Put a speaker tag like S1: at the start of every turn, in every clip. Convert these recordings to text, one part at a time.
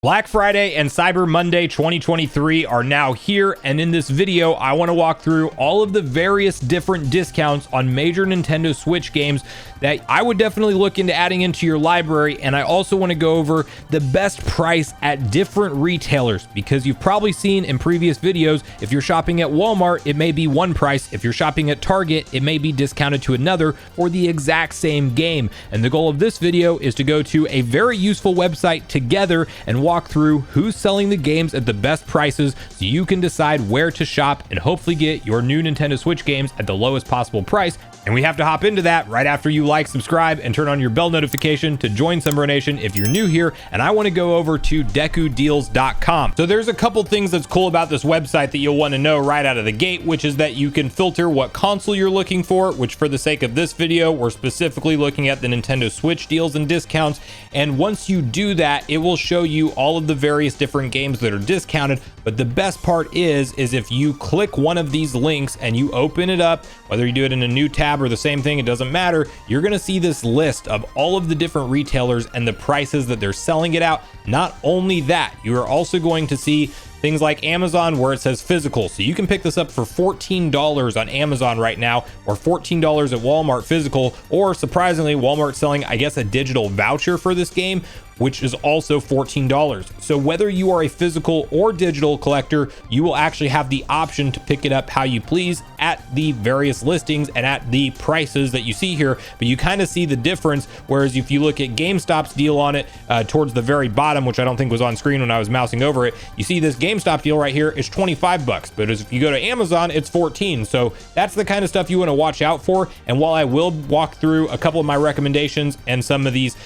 S1: Black Friday and Cyber Monday 2023 are now here, and in this video I want to walk through all of the various different discounts on major Nintendo Switch games that I would definitely look into adding into your library. And I also want to go over the best price at different retailers, because you've probably seen in previous videos, if you're shopping at Walmart it may be one price, if you're shopping at Target it may be discounted to another for the exact same game. And the goal of this video is to go to a very useful website together and walk through who's selling the games at the best prices, so you can decide where to shop and hopefully get your new Nintendo Switch games at the lowest possible price. And we have to hop into that right after you like, subscribe, and turn on your bell notification to join Sunbro Nation if you're new here. And I want to go over to DekuDeals.com. So there's a couple things that's cool about this website that you'll want to know right out of the gate, which is that you can filter what console you're looking for, which for the sake of this video, we're specifically looking at the Nintendo Switch deals and discounts. And once you do that, it will show you all of the various different games that are discounted. But the best part is if you click one of these links and you open it up, whether you do it in a new tab or the same thing, it doesn't matter, you're going to see this list of all of the different retailers and the prices that they're selling it out. Not only that, you are also going to see things like Amazon where it says physical. So you can pick this up for $14 on Amazon right now, or $14 at Walmart physical, or surprisingly, Walmart's selling, I guess, a digital voucher for this game, which is also $14. So whether you are a physical or digital collector, you will actually have the option to pick it up how you please at the various listings and at the prices that you see here. But you kind of see the difference, whereas if you look at GameStop's deal on it towards the very bottom, which I don't think was on screen when I was mousing over it, you see this GameStop deal right here is 25 bucks, but if you go to Amazon it's 14. So that's the kind of stuff you want to watch out for. And while I will walk through a couple of my recommendations and some of these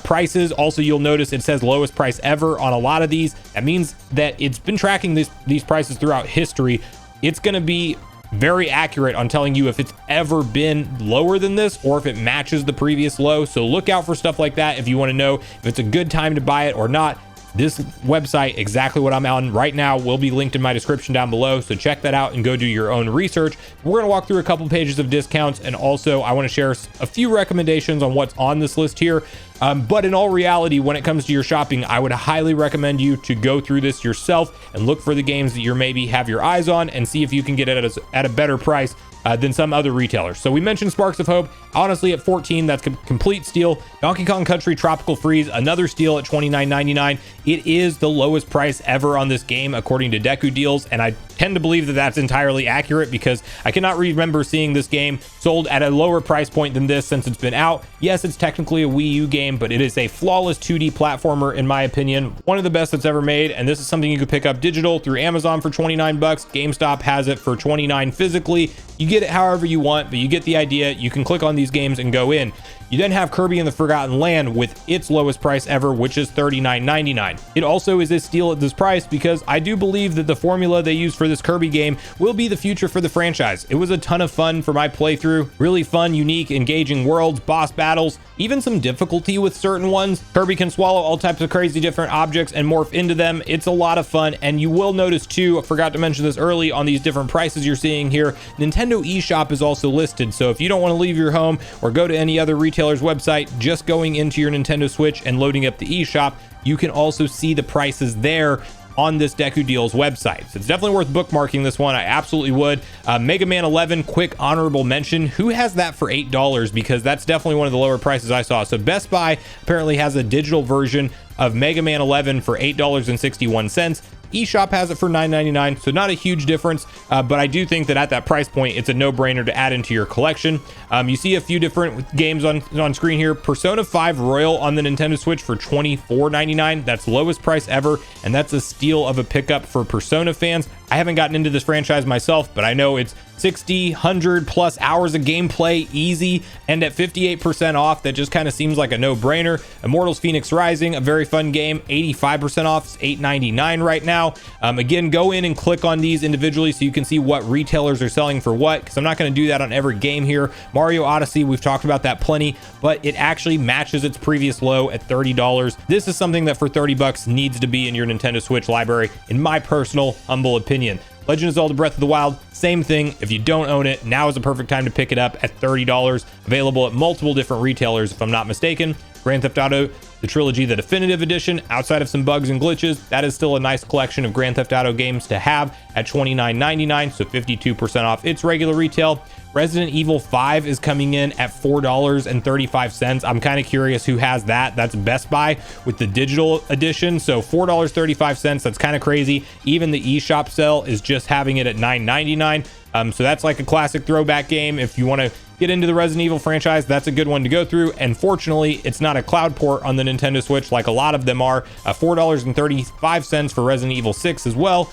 S1: prices, also you'll notice it says lowest price ever on a lot of these. That means that it's been tracking these prices throughout history. It's going to be very accurate on telling you if it's ever been lower than this or if it matches the previous low. So look out for stuff like that if you want to know if it's a good time to buy it or not. This website, exactly what I'm on right now, will be linked in my description down below, so check that out and go do your own research. We're going to walk through a couple pages of discounts, and also I want to share a few recommendations on what's on this list here. But in all reality, when it comes to your shopping, I would highly recommend you to go through this yourself and look for the games that you maybe have your eyes on and see if you can get it at a better price than some other retailers. So we mentioned Sparks of Hope, honestly at 14, that's complete steal. Donkey Kong Country Tropical Freeze, another steal at $29.99. It is the lowest price ever on this game according to Deku Deals, and I tend to believe that that's entirely accurate because I cannot remember seeing this game sold at a lower price point than this since it's been out. Yes, it's technically a Wii U game, but it is a flawless 2D platformer in my opinion, one of the best that's ever made. And this is something you could pick up digital through Amazon for 29 bucks. GameStop has it for 29 physically. You get it however you want, but you get the idea. You can click on these games and go in. You then have Kirby and the Forgotten Land with its lowest price ever, which is $39.99. It also is a steal at this price because I do believe that the formula they use for this Kirby game will be the future for the franchise. It was a ton of fun for my playthrough. Really fun, unique, engaging worlds, boss battles, even some difficulty with certain ones. Kirby can swallow all types of crazy different objects and morph into them. It's a lot of fun. And you will notice too, I forgot to mention this early, on these different prices you're seeing here, Nintendo eShop is also listed. So if you don't want to leave your home or go to any other retailer's website, just going into your Nintendo Switch and loading up the eShop, you can also see the prices there on this Deku Deals website. So it's definitely worth bookmarking this one. I absolutely would. Mega Man 11, quick honorable mention. Who has that for $8? Because that's definitely one of the lower prices I saw. So Best Buy apparently has a digital version of Mega Man 11 for $8.61. eShop has it for $9.99, so not a huge difference, but I do think that at that price point, it's a no-brainer to add into your collection. You see a few different games on screen here. Persona 5 Royal on the Nintendo Switch for $24.99. That's lowest price ever, and that's a steal of a pickup for Persona fans. I haven't gotten into this franchise myself, but I know it's 60, 100 plus hours of gameplay easy, and at 58% off, that just kind of seems like a no-brainer. Immortals Phoenix Rising, a very fun game, 85% off, it's $8.99 right now. Again, go in and click on these individually so you can see what retailers are selling for what, because I'm not going to do that on every game here. Mario Odyssey, we've talked about that plenty, but it actually matches its previous low at $30. This is something that for 30 bucks needs to be in your Nintendo Switch library, in my personal humble opinion. Legend of Zelda Breath of the Wild, same thing. If you don't own it, now is the perfect time to pick it up at $30. Available at multiple different retailers, if I'm not mistaken. Grand Theft Auto the trilogy, the definitive edition. Outside of some bugs and glitches, that is still a nice collection of Grand Theft Auto games to have at $29.99, so 52% off its regular retail. Resident Evil 5 is coming in at $4.35. I'm kind of curious who has that. That's Best Buy with the digital edition, so $4.35. That's kind of crazy. Even the eShop sale is just having it at $9.99. So that's like a classic throwback game. If you want to get into the Resident Evil franchise, that's a good one to go through. And fortunately, it's not a cloud port on the Nintendo Switch like a lot of them are. $4.35 for Resident Evil 6 as well.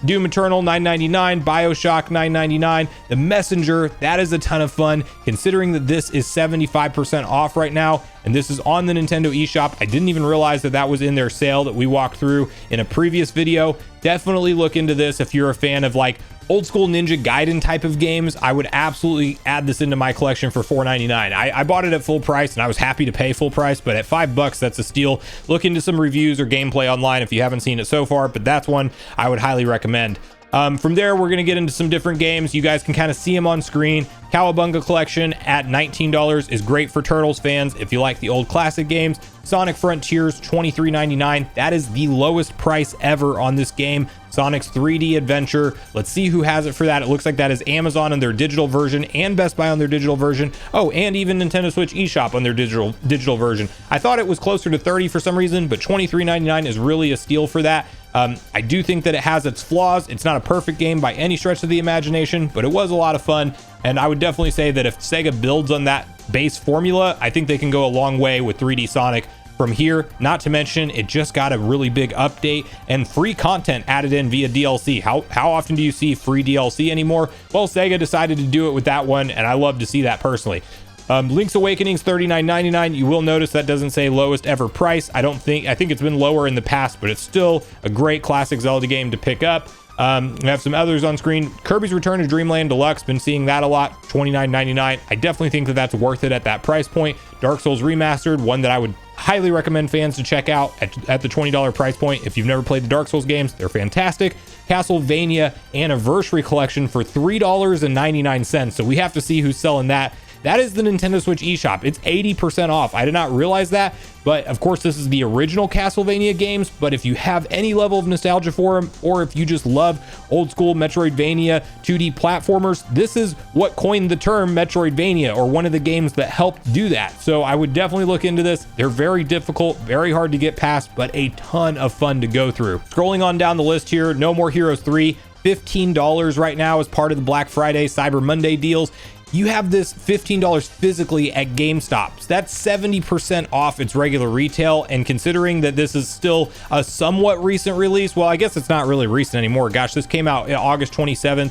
S1: Doom Eternal $9.99, BioShock $9.99. The Messenger, that is a ton of fun considering that this is 75% off right now, and this is on the Nintendo eShop. I didn't even realize that that was in their sale that we walked through in a previous video. Definitely look into this if you're a fan of like old school Ninja Gaiden type of games. I would absolutely add this into my collection for $4.99. I bought it at full price and I was happy to pay full price, but at $5, that's a steal. Look into some reviews or gameplay online if you haven't seen it so far, but that's one I would highly recommend. From there, we're going to get into some different games. You guys can kind of see them on screen. Cowabunga Collection at $19 is great for Turtles fans if you like the old classic games. Sonic Frontiers $23.99. That is the lowest price ever on this game. Sonic's 3D Adventure. Let's see who has it for that. It looks like that is Amazon on their digital version and Best Buy on their digital version. Oh, and even Nintendo Switch eShop on their digital version. I thought it was closer to $30 for some reason, but $23.99 is really a steal for that. I do think that it has its flaws. It's not a perfect game by any stretch of the imagination, but it was a lot of fun. And I would definitely say that if Sega builds on that base formula, I think they can go a long way with 3D Sonic from here. Not to mention, it just got a really big update and free content added in via DLC. How often do you see free DLC anymore? Well, Sega decided to do it with that one, and I love to see that personally. Link's Awakening's $39.99. You will notice that doesn't say lowest ever price. I think it's been lower in the past, but it's still a great classic Zelda game to pick up. We have some others on screen. Kirby's Return to Dreamland Deluxe, been seeing that a lot, $29.99. I definitely think that that's worth it at that price point. Dark Souls Remastered, one that I would highly recommend fans to check out at the $20 price point. If you've never played the Dark Souls games, they're fantastic. Castlevania Anniversary Collection for $3.99. So we have to see who's selling that. That is the Nintendo Switch eShop. It's 80% off. I did not realize that, but of course this is the original Castlevania games, but if you have any level of nostalgia for them, or if you just love old school Metroidvania 2D platformers, this is what coined the term Metroidvania, or one of the games that helped do that. So I would definitely look into this. They're very difficult, very hard to get past, but a ton of fun to go through. Scrolling on down the list here, No More Heroes 3, $15 right now as part of the Black Friday Cyber Monday deals. You have this $15 physically at GameStop. So that's 70% off its regular retail. And considering that this is still a somewhat recent release, well, I guess it's not really recent anymore. Gosh, this came out August 27th,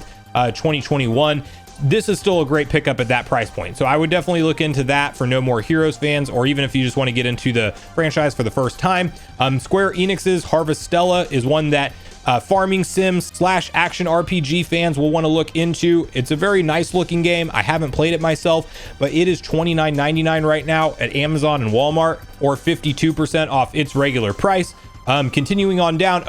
S1: 2021. This is still a great pickup at that price point. So I would definitely look into that for No More Heroes fans, or even if you just want to get into the franchise for the first time. Square Enix's Harvestella is one that farming sims / action RPG fans will want to look into. It's a very nice looking game. I haven't played it myself, but it is $29.99 right now at Amazon and Walmart, or 52% off its regular price. Continuing on down,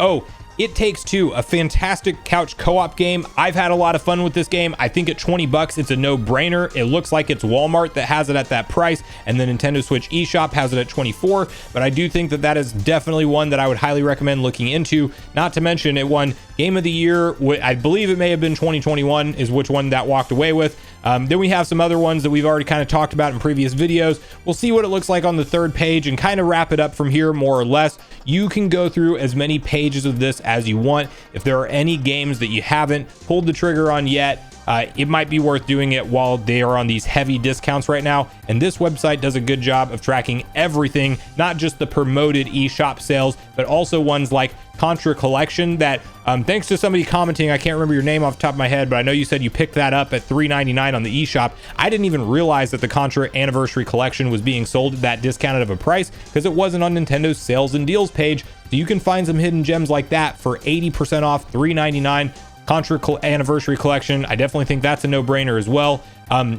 S1: It Takes Two, a fantastic couch co-op game. I've had a lot of fun with this game. I think at $20, it's a no-brainer. It looks like it's Walmart that has it at that price, and the Nintendo Switch eShop has it at $24, but I do think that that is definitely one that I would highly recommend looking into. Not to mention, it won Game of the Year. I believe it may have been 2021 is which one that walked away with. Then we have some other ones that we've already kind of talked about in previous videos. We'll see what it looks like on the third page and kind of wrap it up from here more or less. You can go through as many pages of this as you want. If there are any games that you haven't pulled the trigger on yet, it might be worth doing it while they are on these heavy discounts right now. And this website does a good job of tracking everything, not just the promoted eShop sales, but also ones like Contra Collection that, thanks to somebody commenting, I can't remember your name off the top of my head, but I know you said you picked that up at $3.99 on the eShop. I didn't even realize that the Contra Anniversary Collection was being sold at that discounted of a price because it wasn't on Nintendo's sales and deals page. So you can find some hidden gems like that for 80% off, $3.99. Contra Anniversary Collection, I definitely think that's a no-brainer as well.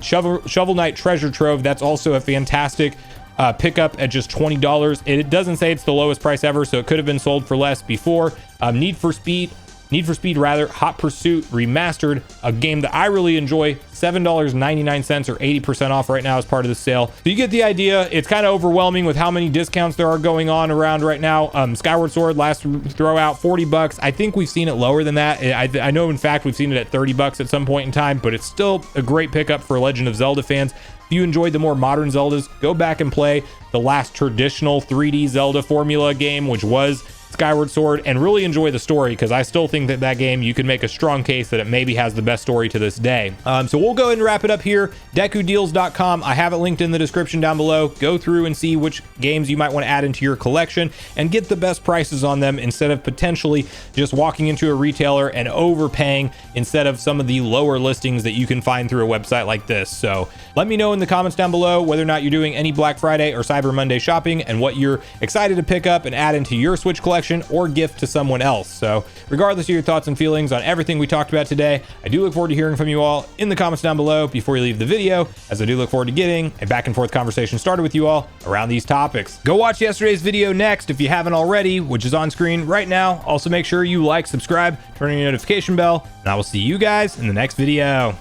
S1: Shovel Knight Treasure Trove, that's also a fantastic pickup at just $20. It doesn't say it's the lowest price ever, so it could have been sold for less before. Need for Speed Need for Speed rather, Hot Pursuit Remastered, a game that I really enjoy, $7.99 or 80% off right now as part of the sale. So you get the idea. It's kind of overwhelming with how many discounts there are going on around right now. Skyward Sword, last throw out, $40. I think we've seen it lower than that. I know, in fact, we've seen it at $30 at some point in time, but it's still a great pickup for Legend of Zelda fans. If you enjoyed the more modern Zeldas, go back and play the last traditional 3D Zelda formula game, which was Skyward Sword, and really enjoy the story, because I still think that that game, you can make a strong case that it maybe has the best story to this day. So we'll go ahead and wrap it up here. DekuDeals.com, I have it linked in the description down below. Go through and see which games you might want to add into your collection and get the best prices on them, instead of potentially just walking into a retailer and overpaying instead of some of the lower listings that you can find through a website like this. So let me know in the comments down below whether or not you're doing any Black Friday or Cyber Monday shopping, and what you're excited to pick up and add into your Switch collection or gift to someone else. So regardless of your thoughts and feelings on everything we talked about today, I do look forward to hearing from you all in the comments down below before you leave the video, as I do look forward to getting a back and forth conversation started with you all around these topics. Go watch yesterday's video next if you haven't already, which is on screen right now. Also make sure you like, subscribe, turn on your notification bell, and I will see you guys in the next video.